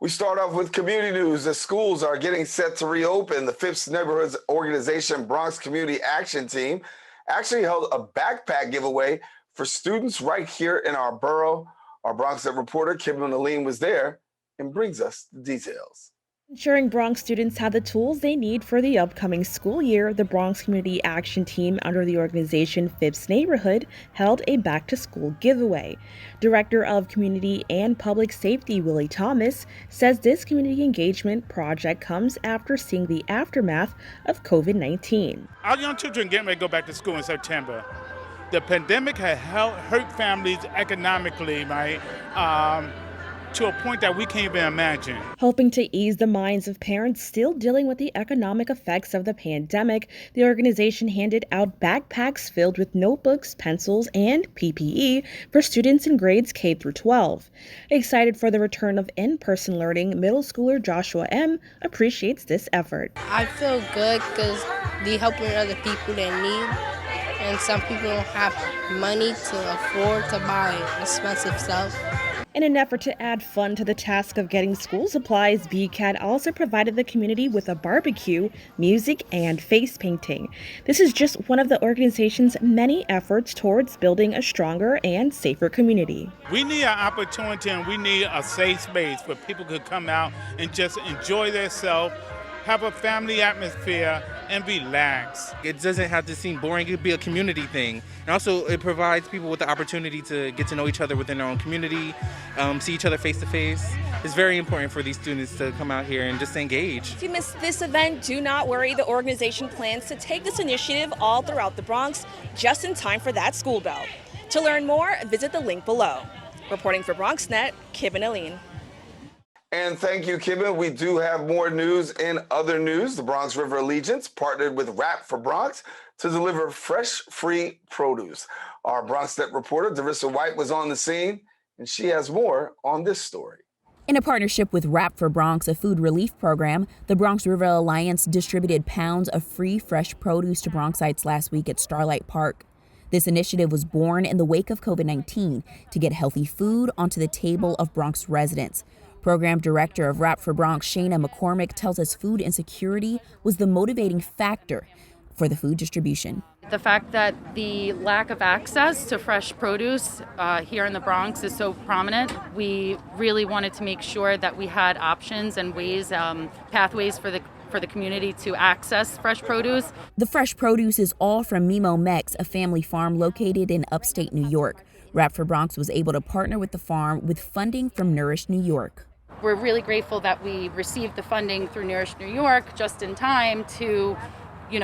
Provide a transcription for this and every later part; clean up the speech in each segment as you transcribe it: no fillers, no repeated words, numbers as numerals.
We start off with community news. The schools are getting set to reopen. The Phipps Neighborhoods Organization Bronx Community Action Team actually held a backpack giveaway for students right here in our borough. Our Bronx Net reporter, Kim Aline, was there and brings us the details. Ensuring Bronx students have the tools they need for the upcoming school year, the Bronx Community Action Team under the organization Phipps Neighborhood held a back-to-school giveaway. Director of Community and Public Safety Willie Thomas says this community engagement project comes after seeing the aftermath of COVID-19. Our young children getting ready to go back to school in September. The pandemic had hurt families economically, right? To a point that we can't even imagine. Hoping to ease the minds of parents still dealing with the economic effects of the pandemic, the organization handed out backpacks filled with notebooks, pencils, and PPE for students in grades K through 12. Excited for the return of in-person learning, middle schooler Joshua M. appreciates this effort. I feel good because they're helping other people that need, and some people don't have money to afford to buy expensive stuff. In an effort to add fun to the task of getting school supplies, BCAT also provided the community with a barbecue, music, and face painting. This is just one of the organization's many efforts towards building a stronger and safer community. We need an opportunity and we need a safe space where people could come out and just enjoy themselves, have a family atmosphere, and relax. It doesn't have to seem boring. It could be a community thing. And also it provides people with the opportunity to get to know each other within their own community, see each other face to face. It's very important for these students to come out here and just engage. If you missed this event, do not worry. The organization plans to take this initiative all throughout the Bronx just in time for that school bell. To learn more, visit the link below. Reporting for BronxNet, Kim Aline. And thank you, Kibben. We do have more news in other news. The Bronx River Allegiance partnered with Wrap for Bronx to deliver fresh, free produce. Our BronxNet reporter, Darissa White, was on the scene, and she has more on this story. In a partnership with Wrap for Bronx, a food relief program, the Bronx River Alliance distributed pounds of free fresh produce to Bronxites last week at Starlight Park. This initiative was born in the wake of COVID-19 to get healthy food onto the table of Bronx residents. Program Director of Wrap for Bronx, Shayna McCormick, tells us food insecurity was the motivating factor for the food distribution. The fact that the lack of access to fresh produce here in the Bronx is so prominent, we really wanted to make sure that we had options and ways, pathways for the community to access fresh produce. The fresh produce is all from Mimo Mex, a family farm located in upstate New York. Wrap for Bronx was able to partner with the farm with funding from Nourish New York. We're really grateful that we received the funding through Nourish New York just in time to,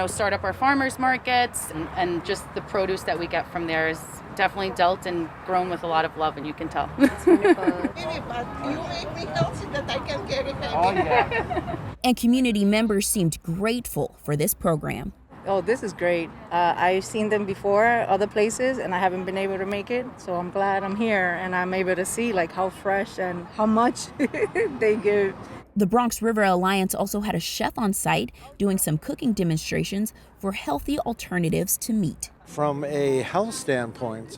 start up our farmers markets, and just the produce that we get from there is definitely dealt and grown with a lot of love, and you can tell. But you make me healthy that I can get it. Oh, yeah. And community members seemed grateful for this program. Oh, this is great. I've seen them before other places and I haven't been able to make it. So I'm glad I'm here and I'm able to see how fresh and how much they give. The Bronx River Alliance also had a chef on site doing some cooking demonstrations for healthy alternatives to meat. From a health standpoint,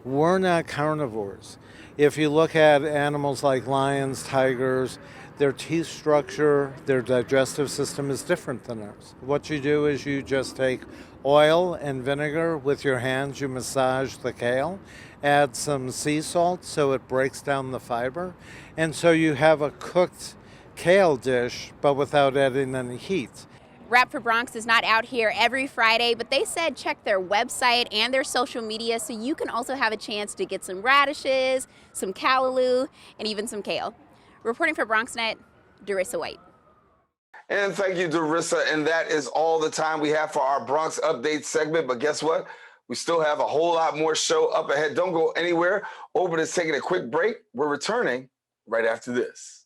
we're not carnivores. If you look at animals like lions, tigers, their teeth structure, their digestive system is different than ours. What you do is you just take oil and vinegar with your hands, you massage the kale, add some sea salt so it breaks down the fiber, and so you have a cooked kale dish but without adding any heat. Wrap for Bronx is not out here every Friday, but they said check their website and their social media so you can also have a chance to get some radishes, some callaloo, and even some kale. Reporting for BronxNet, Darissa White. And thank you, Darissa. And that is all the time we have for our Bronx Update segment. But guess what? We still have a whole lot more show up ahead. Don't go anywhere. Open is taking a quick break. We're returning right after this.